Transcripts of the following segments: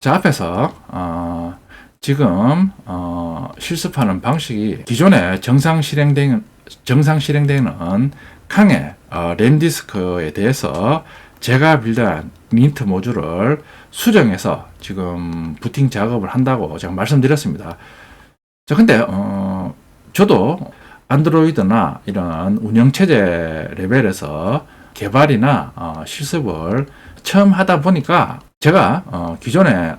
자, 앞에서 지금 실습하는 방식이 기존에 정상 실행되는 강의 램디스크에 대해서 제가 빌드한 니트 모듈을 수정해서 지금 부팅 작업을 한다고 제가 말씀드렸습니다. 자, 근데 저도 안드로이드나 이런 운영체제 레벨에서 개발이나 실습을 처음 하다 보니까 제가 기존에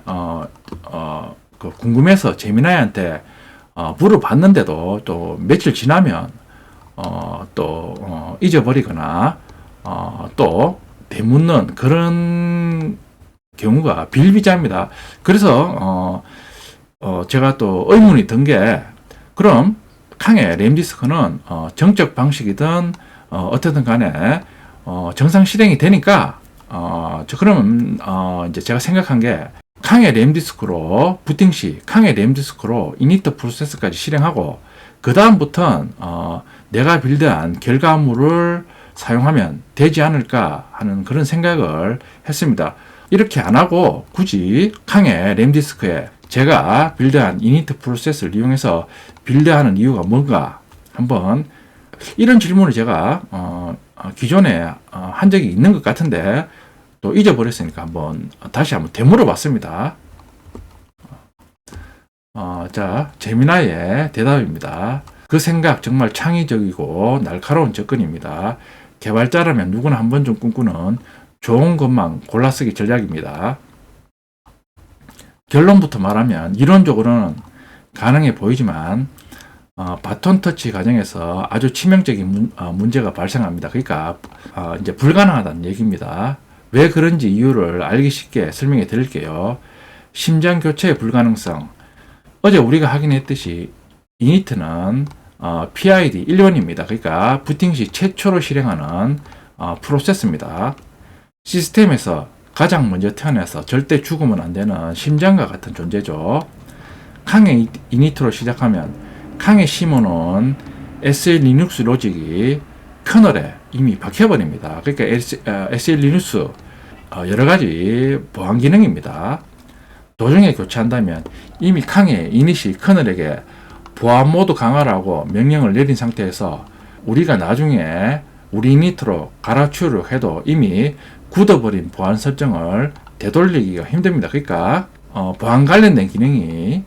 궁금해서 제미나이한테 물어봤는데도 또 며칠 지나면 또 잊어버리거나 또 되묻는 그런 경우가 비일비재합니다. 그래서 제가 또 의문이 든 게, 그럼 강의 램디스크는 정적 방식이든 어떻든 간에 정상 실행이 되니까 그러면 이제 제가 생각한 게, 강의 램디스크로 부팅 시 강의 램디스크로 이니트 프로세스까지 실행하고 그 다음부터는 내가 빌드한 결과물을 사용하면 되지 않을까 하는 그런 생각을 했습니다. 이렇게 안 하고 굳이 강의 램디스크에 제가 빌드한 이니트 프로세스를 이용해서 빌드하는 이유가 뭔가, 한번 이런 질문을 제가 기존에 한 적이 있는 것 같은데 또 잊어버렸으니까 다시 한번 되물어봤습니다. 자, 제미나이의 대답입니다. 그 생각 정말 창의적이고 날카로운 접근입니다. 개발자라면 누구나 한 번쯤 꿈꾸는 좋은 것만 골라 쓰기 전략입니다. 결론부터 말하면 이론적으로는 가능해 보이지만 바톤 터치 과정에서 아주 치명적인 문제가 발생합니다. 그러니까 이제 불가능하다는 얘기입니다. 왜 그런지 이유를 알기 쉽게 설명해 드릴게요. 심장 교체의 불가능성. 어제 우리가 확인했듯이 이니트는 PID 1원입니다. 그러니까 부팅 시 최초로 실행하는 프로세스입니다. 시스템에서 가장 먼저 태어나서 절대 죽으면 안 되는 심장과 같은 존재죠. 강의 이니트로 시작하면 강에 심어놓은 SL 리눅스 로직이 커널에 이미 박혀버립니다. 그러니까 SL 리눅스 여러가지 보안 기능입니다. 도중에 교체한다면 이미 강의 이니시 커널에게 보안 모드 강화라고 명령을 내린 상태에서 우리가 나중에 우리 이니트로 갈아치우려 해도 이미 굳어버린 보안 설정을 되돌리기가 힘듭니다. 그러니까 보안 관련된 기능이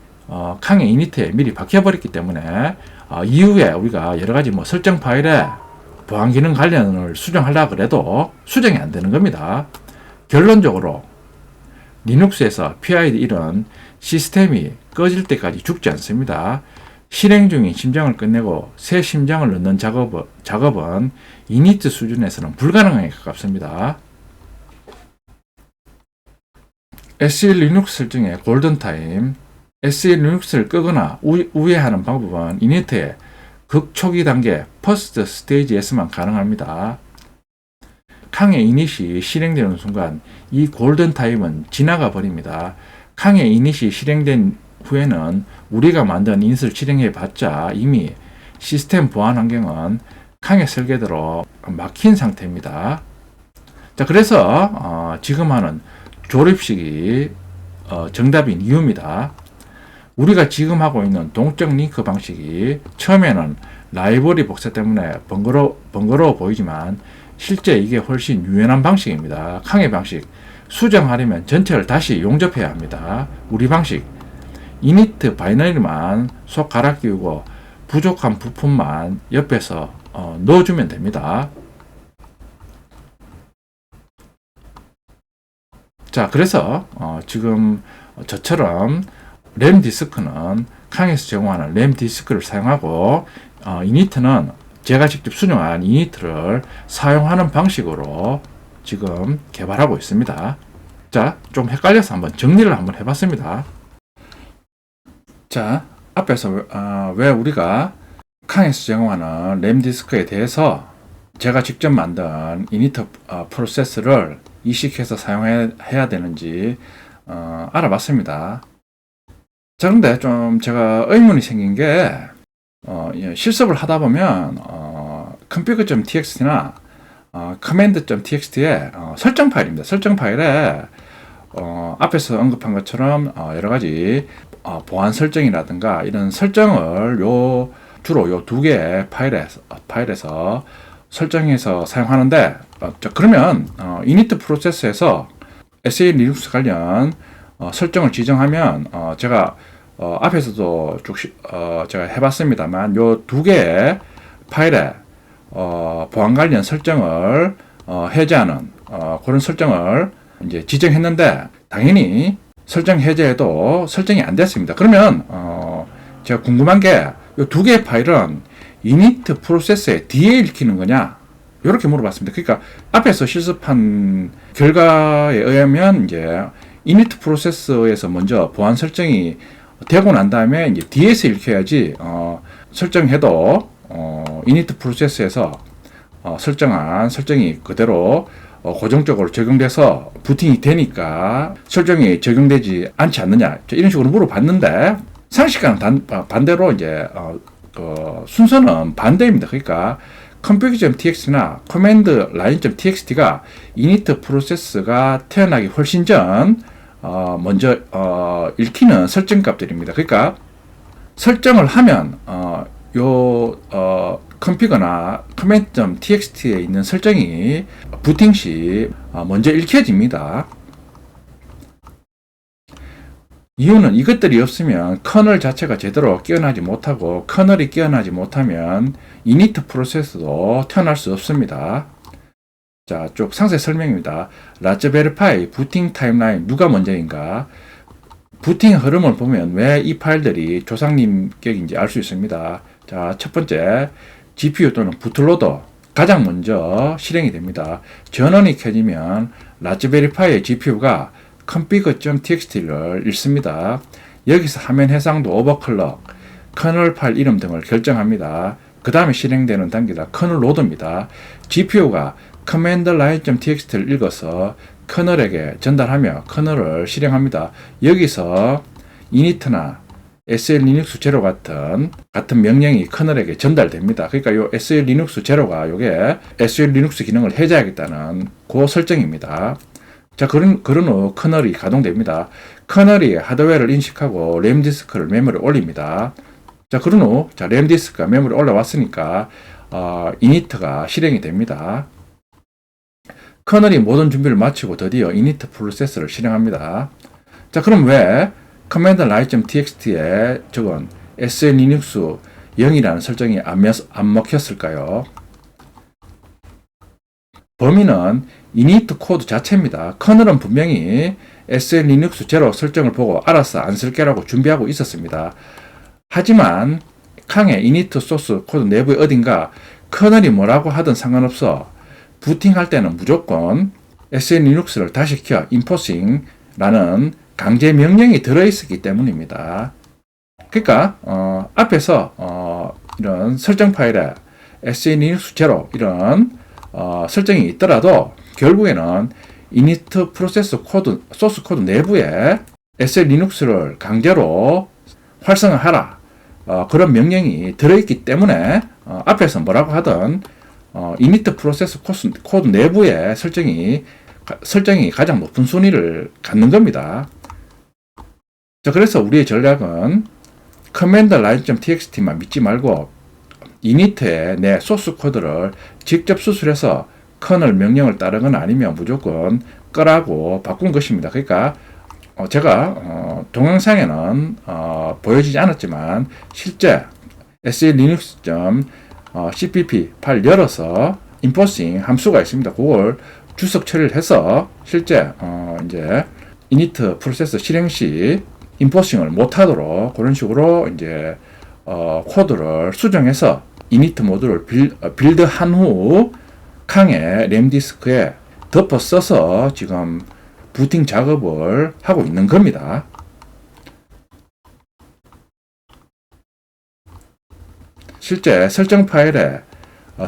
강의 이니트에 미리 박혀버렸기 때문에 이후에 우리가 여러가지 설정 파일에 보안 기능 관련을 수정하려고 해도 수정이 안 되는 겁니다. 결론적으로 리눅스에서 PID 1은 시스템이 꺼질 때까지 죽지 않습니다. 실행 중인 심장을 끝내고 새 심장을 넣는 작업은 이니트 수준에서는 불가능에 가깝습니다. SE 리눅스 설정의 골든타임. SE 리눅스를 끄거나 우회하는 방법은 이니트의 극초기 단계 퍼스트 스테이지에서만 가능합니다. 강의 이닛이 실행되는 순간 이 골든타임은 지나가 버립니다. 강의 이닛이 실행된 후에는 우리가 만든 인it을 실행해 봤자 이미 시스템 보안 환경은 강의 설계대로 막힌 상태입니다. 자, 그래서 지금 하는 조립식이 정답인 이유입니다. 우리가 지금 하고 있는 동적 링크 방식이 처음에는 라이브러리 복사 때문에 번거로워 보이지만 실제 이게 훨씬 유연한 방식입니다. 강의 방식 수정하려면 전체를 다시 용접해야 합니다. 우리 방식 이니트 바이너리만 속 갈아 끼우고 부족한 부품만 옆에서 넣어주면 됩니다. 자, 그래서 지금 저처럼 램 디스크는 강에서 제공하는 램 디스크를 사용하고 이니트는 제가 직접 수정한 이니트를 사용하는 방식으로 지금 개발하고 있습니다. 자, 좀 헷갈려서 한번 정리를 한번 해봤습니다. 자, 앞에서 왜 우리가 강에서 제공하는 램 디스크에 대해서 제가 직접 만든 이니트 프로세스를 이식해서 사용해야 되는지 알아봤습니다. 자, 그런데 좀 제가 의문이 생긴 게 실습을 하다 보면 config.txt나 command.txt의 설정 파일입니다. 설정 파일에 앞에서 언급한 것처럼 여러 가지 보안 설정이라든가 이런 설정을 주로 요 두 개의 파일에서 설정해서 사용하는데, 그러면 이니트 프로세스에서 SE 리눅스 관련 설정을 지정하면 제가 앞에서도 쭉 제가 해봤습니다만 요 두 개의 파일에 보안 관련 설정을 해제하는 그런 설정을 이제 지정했는데, 당연히 설정 해제에도 설정이 안 됐습니다. 그러면 제가 궁금한 게 이 두 개의 파일은 이니트 프로세스에 뒤에 읽히는 거냐, 이렇게 물어봤습니다. 그러니까 앞에서 실습한 결과에 의하면 이제 이니트 프로세스에서 먼저 보안 설정이 되고 난 다음에 이제 뒤에서 읽혀야지 설정해도 이니트 프로세스에서 설정한 설정이 그대로 고정적으로 적용돼서 부팅이 되니까 설정이 적용되지 않지 않느냐, 이런 식으로 물어봤는데, 상식과는 반대로 이제 순서는 반대입니다. 그러니까 config.txt나 command line.txt가 init 프로세스가 태어나기 훨씬 전 먼저 읽히는 설정 값들입니다. 그러니까 설정을 하면 config나 command.txt에 있는 설정이 부팅 시 먼저 읽혀집니다. 이유는 이것들이 없으면 커널 자체가 제대로 깨어나지 못하고, 커널이 깨어나지 못하면 이니트 프로세스도 태어날 수 없습니다. 자, 쭉 상세 설명입니다. 라즈베리파이 부팅 타임라인 누가 먼저인가? 부팅 흐름을 보면 왜 이 파일들이 조상님 격인지 알 수 있습니다. 자, 첫 번째, GPU 또는 부트로더 가장 먼저 실행이 됩니다. 전원이 켜지면 라즈베리파이의 GPU가 config.txt를 읽습니다. 여기서 화면 해상도, 오버클럭, 커널 파일 이름 등을 결정합니다. 그 다음에 실행되는 단계가 커널 로드입니다. GPU가 command line.txt를 읽어서 커널에게 전달하며 커널을 실행합니다. 여기서 init나 SL 리눅스 제로 같은 명령이 커널에게 전달됩니다. 그러니까 요 SL 리눅스 제로가 요게 SL 리눅스 기능을 해제하겠다는 그 설정입니다. 자, 그런 후 커널이 가동됩니다. 커널이 하드웨어를 인식하고 램 디스크를 메모리에 올립니다. 자, 그런 후 램 디스크가 메모리에 올라왔으니까 이니트가 실행이 됩니다. 커널이 모든 준비를 마치고 드디어 이니트 프로세스를 실행합니다. 자, 그럼 왜 command line.txt에 적은 SL 리눅스 0이라는 설정이 안 먹혔을까요? 범위는 이니트 코드 자체입니다. 커널은 분명히 SL 리눅스 제로 설정을 보고 알아서 안 쓸게라고 준비하고 있었습니다. 하지만 캉의 이니트 소스 코드 내부에 어딘가 커널이 뭐라고 하든 상관없어 부팅할 때는 무조건 SL 리눅스를 다시 켜 enforcing라는 강제 명령이 들어있었기 때문입니다. 그러니까 앞에서 이런 설정 파일에 SL 리눅스 제로 이런 설정이 있더라도 결국에는 이니트 프로세스 코드, 소스 코드 내부에 SL 리눅스를 강제로 활성화하라, 그런 명령이 들어있기 때문에 앞에서 뭐라고 하든 이니트 프로세스 코드 내부에 설정이 가장 높은 순위를 갖는 겁니다. 자, 그래서 우리의 전략은 command line.txt만 믿지 말고 이니트에 내 소스 코드를 직접 수술해서 커널 명령을 따르거나 아니면 무조건 끄라고 바꾼 것입니다. 그러니까 제가 동영상에는 보여지지 않았지만 실제 SL linux.cpp 파일 열어서 enforcing 함수가 있습니다. 그걸 주석 처리를 해서 실제 이제 이니트 프로세스 실행 시 enforcing을 못하도록 그런 식으로 이제 코드를 수정해서 이니트 모드를 빌드한 후 캉의 램 디스크에 덮어 써서 지금 부팅 작업을 하고 있는 겁니다. 실제 설정 파일에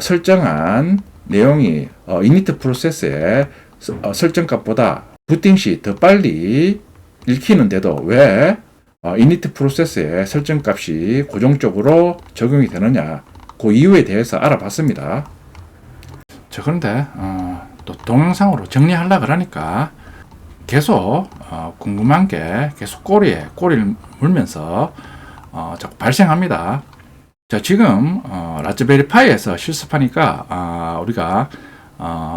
설정한 내용이 이니트 프로세스의 설정값보다 부팅 시 더 빨리 읽히는데도 왜 이니트 프로세스의 설정값이 고정적으로 적용이 되느냐, 그 이유에 대해서 알아봤습니다. 자, 그런데 또 동영상으로 정리하려고 하니까 계속 궁금한 게 계속 꼬리를 물면서 자꾸 발생합니다. 자, 지금 라즈베리 파이에서 실습하니까 우리가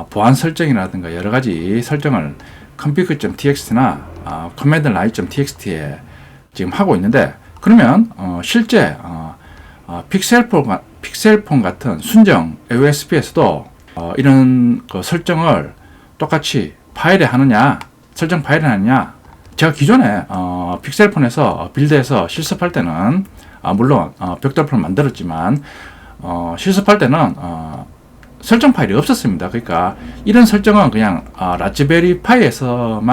보안 설정이라든가 여러 가지 설정을 config.txt나 command-line.txt에 지금 하고 있는데, 그러면 실제 픽셀폰 같은 순정 AOSP에서도 이런 그 설정을 똑같이 파일에 하느냐, 설정 파일에 하느냐. 제가 기존에 픽셀폰에서 빌드해서 실습할 때는 물론 벽돌폰을 만들었지만 실습할 때는 설정 파일이 없었습니다. 그러니까 이런 설정은 그냥 라즈베리 파이에서만의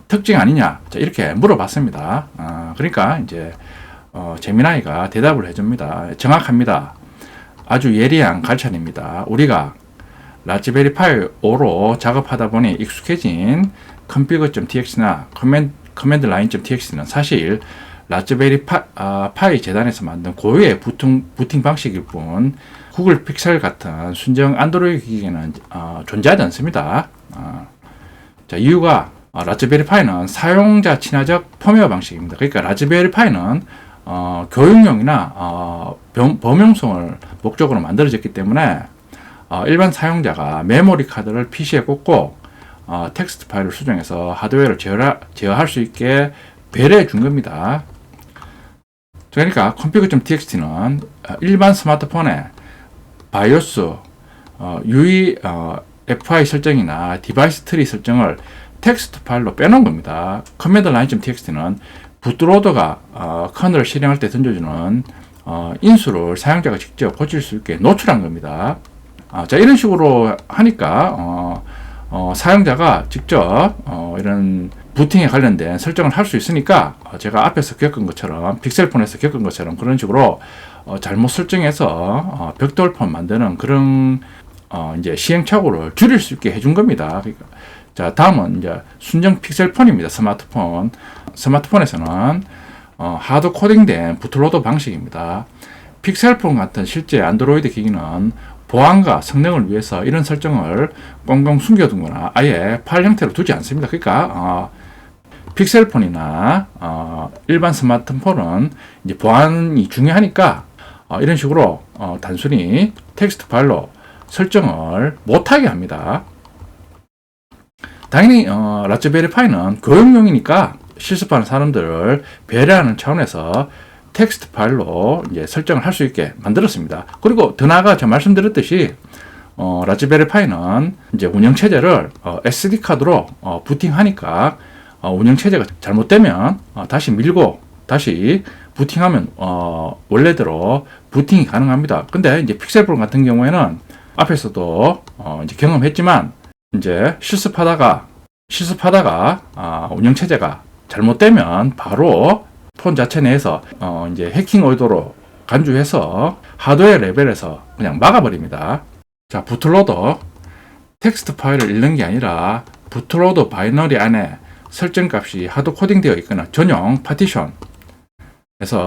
특징 아니냐, 이렇게 물어봤습니다. 그러니까 이제 제미나이가 대답을 해줍니다. 정확합니다. 아주 예리한 관찰입니다. 우리가 라즈베리 파이 5로 작업하다 보니 익숙해진 config.txt나 command-line.txt는 사실 라즈베리 파이 재단에서 만든 고유의 부팅 방식일 뿐 구글 픽셀 같은 순정 안드로이드 기기에는 존재하지 않습니다. 자, 이유가 라즈베리 파이는 사용자 친화적 펌웨어 방식입니다. 그러니까 라즈베리 파이는 교육용이나 범용성을 목적으로 만들어졌기 때문에 일반 사용자가 메모리 카드를 PC에 꽂고 텍스트 파일을 수정해서 하드웨어를 제어할 수 있게 배려해 준 겁니다. 그러니까 config.txt는 일반 스마트폰에 바이오스, UEFI 설정이나 디바이스 트리 설정을 텍스트 파일로 빼놓은 겁니다. command-line.txt는 부트로더가 커널을 실행할 때 던져주는 인수를 사용자가 직접 고칠 수 있게 노출한 겁니다. 자, 이런 식으로 하니까 사용자가 직접 이런 부팅에 관련된 설정을 할 수 있으니까 제가 앞에서 겪은 것처럼 픽셀폰에서 겪은 것처럼 그런 식으로 잘못 설정해서 벽돌폰 만드는 그런 이제 시행착오를 줄일 수 있게 해준 겁니다. 그러니까 자, 다음은 이제 순정 픽셀폰입니다. 스마트폰에서는 하드 코딩된 부트로더 방식입니다. 픽셀폰 같은 실제 안드로이드 기기는 보안과 성능을 위해서 이런 설정을 꽁꽁 숨겨두거나 아예 파일 형태로 두지 않습니다. 그러니까 픽셀폰이나 일반 스마트폰은 이제 보안이 중요하니까 이런 식으로 단순히 텍스트 파일로 설정을 못하게 합니다. 당연히 라즈베리 파이는 교육용이니까 실습하는 사람들을 배려하는 차원에서 텍스트 파일로 이제 설정을 할 수 있게 만들었습니다. 그리고 더 나아가 제가 말씀드렸듯이 라즈베리 파이는 이제 운영체제를 SD 카드로 부팅하니까 운영체제가 잘못되면 다시 밀고 다시 부팅하면 원래대로 부팅이 가능합니다. 근데 이제 픽셀폰 같은 경우에는 앞에서도 이제 경험했지만 이제 실습하다가 운영체제가 잘못되면 바로 폰 자체 내에서 이제 해킹 의도로 간주해서 하드웨어 레벨에서 그냥 막아버립니다. 자, 부트로더 텍스트 파일을 읽는 게 아니라 부트로더 바이너리 안에 설정값이 하드 코딩되어 있거나 전용 파티션에서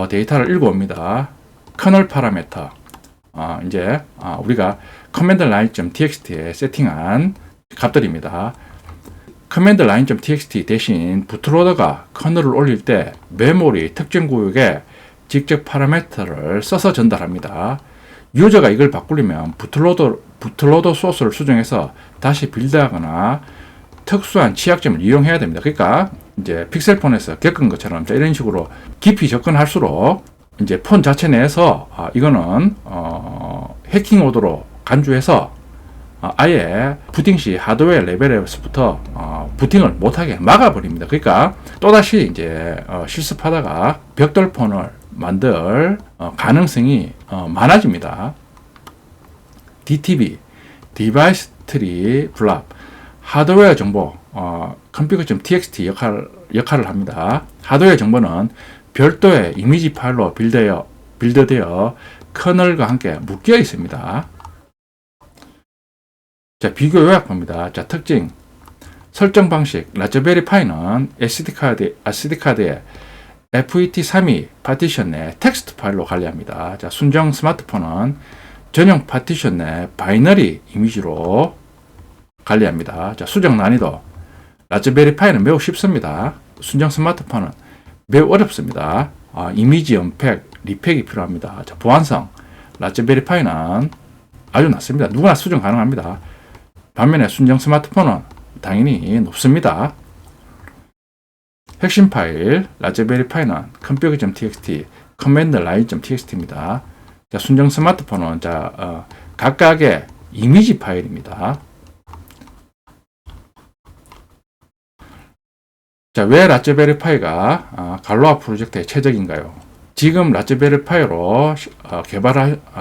데이터를 읽어옵니다. 커널 파라미터 이제 우리가 command-line.txt에 세팅한 값들입니다. command-line.txt 대신 부트로더가 커널을 올릴 때 메모리 특정 구역에 직접 파라미터를 써서 전달합니다. 유저가 이걸 바꾸려면 부트로더 소스를 수정해서 다시 빌드하거나 특수한 취약점을 이용해야 됩니다. 그러니까 이제 픽셀폰에서 겪은 것처럼 이런 식으로 깊이 접근할수록 이제 폰 자체 내에서 이거는 해킹 오더로 간주해서 아예 부팅 시 하드웨어 레벨에서부터 부팅을 못하게 막아버립니다. 그러니까 또다시 이제 실습하다가 벽돌폰을 만들 가능성이 많아집니다. DTB, 디바이스 트리 블랍, 하드웨어 정보, config.txt 역할을 합니다. 하드웨어 정보는 별도의 이미지 파일로 빌드되어 커널과 함께 묶여 있습니다. 자, 비교 요약봅니다. 자, 특징. 설정 방식. 라즈베리 파이는 SD카드에 FET32 파티션 내 텍스트 파일로 관리합니다. 자, 순정 스마트폰은 전용 파티션 내 바이너리 이미지로 관리합니다. 자, 수정 난이도. 라즈베리 파이는 매우 쉽습니다. 순정 스마트폰은 매우 어렵습니다. 이미지 언팩, 리팩이 필요합니다. 자, 보안성. 라즈베리 파이는 아주 낮습니다. 누구나 수정 가능합니다. 반면에 순정 스마트폰은 당연히 높습니다. 핵심 파일, 라즈베리 파이는 config.txt, command-line.txt입니다. 자, 순정 스마트폰은 각각의 이미지 파일입니다. 자, 왜 라즈베리 파이가 갈로아 프로젝트에 최적인가요? 지금 라즈베리 파이로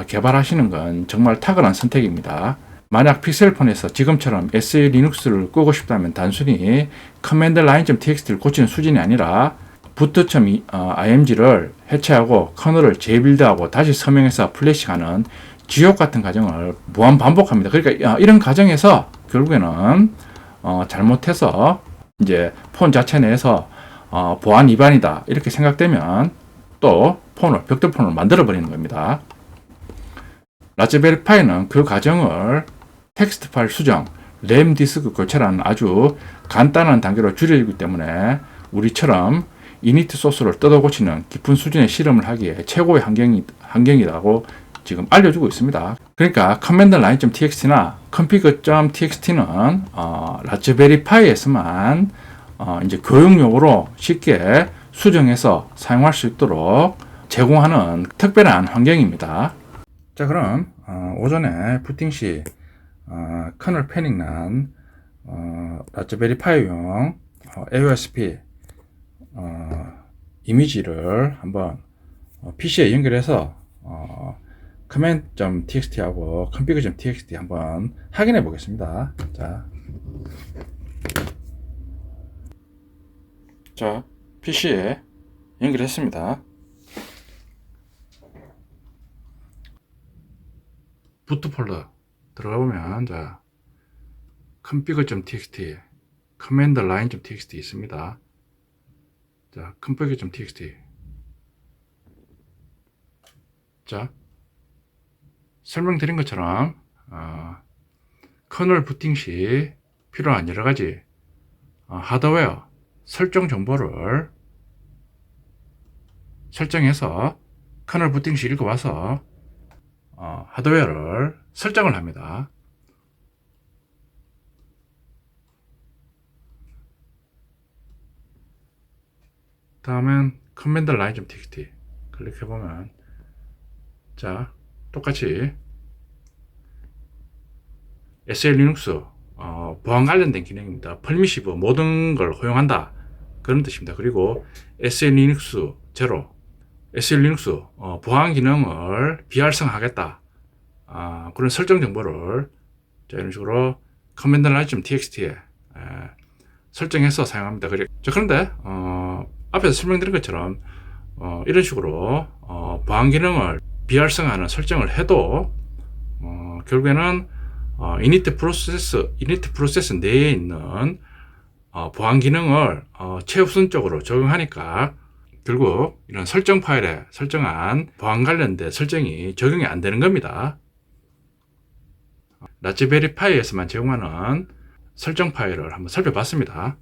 개발하시는 건 정말 탁월한 선택입니다. 만약 픽셀폰에서 지금처럼 SE 리눅스를 끄고 싶다면 단순히 command-line.txt를 고치는 수준이 아니라 boot.img를 해체하고 커널을 재빌드하고 다시 서명해서 플래시하는 지옥 같은 과정을 무한 반복합니다. 그러니까 이런 과정에서 결국에는 잘못해서 이제 폰 자체 내에서 보안 위반이다 이렇게 생각되면 또 벽돌폰을 만들어 버리는 겁니다. 라즈베리 파이는 그 과정을 텍스트 파일 수정, 램 디스크 교체라는 아주 간단한 단계로 줄여주기 때문에 우리처럼 이니트 소스를 뜯어 고치는 깊은 수준의 실험을 하기에 최고의 환경이라고 지금 알려주고 있습니다. 그러니까 command-line.txt나 config.txt는 라즈베리 파이에서만 이제 교육용으로 쉽게 수정해서 사용할 수 있도록 제공하는 특별한 환경입니다. 자, 그럼 오전에 부팅 시 커널 패닉 난 라즈베리 파이용 AOSP 이미지를 한번 PC에 연결해서 command.txt하고 config.txt 한번 확인해 보겠습니다. 자, PC에 연결했습니다. 부트 폴더 들어가 보면 config.txt, command-line.txt 있습니다. 자, config.txt. 자, 설명드린 것처럼 커널 부팅 시 필요한 여러 가지 하드웨어 설정 정보를 설정해서 커널 부팅 시 읽어와서 하드웨어를 설정을 합니다. 다음엔 command-line.txt 클릭해보면 자, 똑같이 SL 리눅스 보안 관련된 기능입니다. permissive 모든 걸 허용한다 그런 뜻입니다. 그리고 SL 리눅스 제로 SL 리눅스 보안 기능을 비활성화하겠다 그런 설정 정보를 자, 이런 식으로 command-line.txt에 설정해서 사용합니다. 그런데 앞에서 설명드린 것처럼 이런 식으로 보안 기능을 비활성화하는 설정을 해도 결국에는 이니트 프로세스 내에 있는 보안 기능을 최우선적으로 적용하니까 결국 이런 설정 파일에 설정한 보안 관련된 설정이 적용이 안 되는 겁니다. 라즈베리 파이에서만 제공하는 설정 파일을 한번 살펴봤습니다.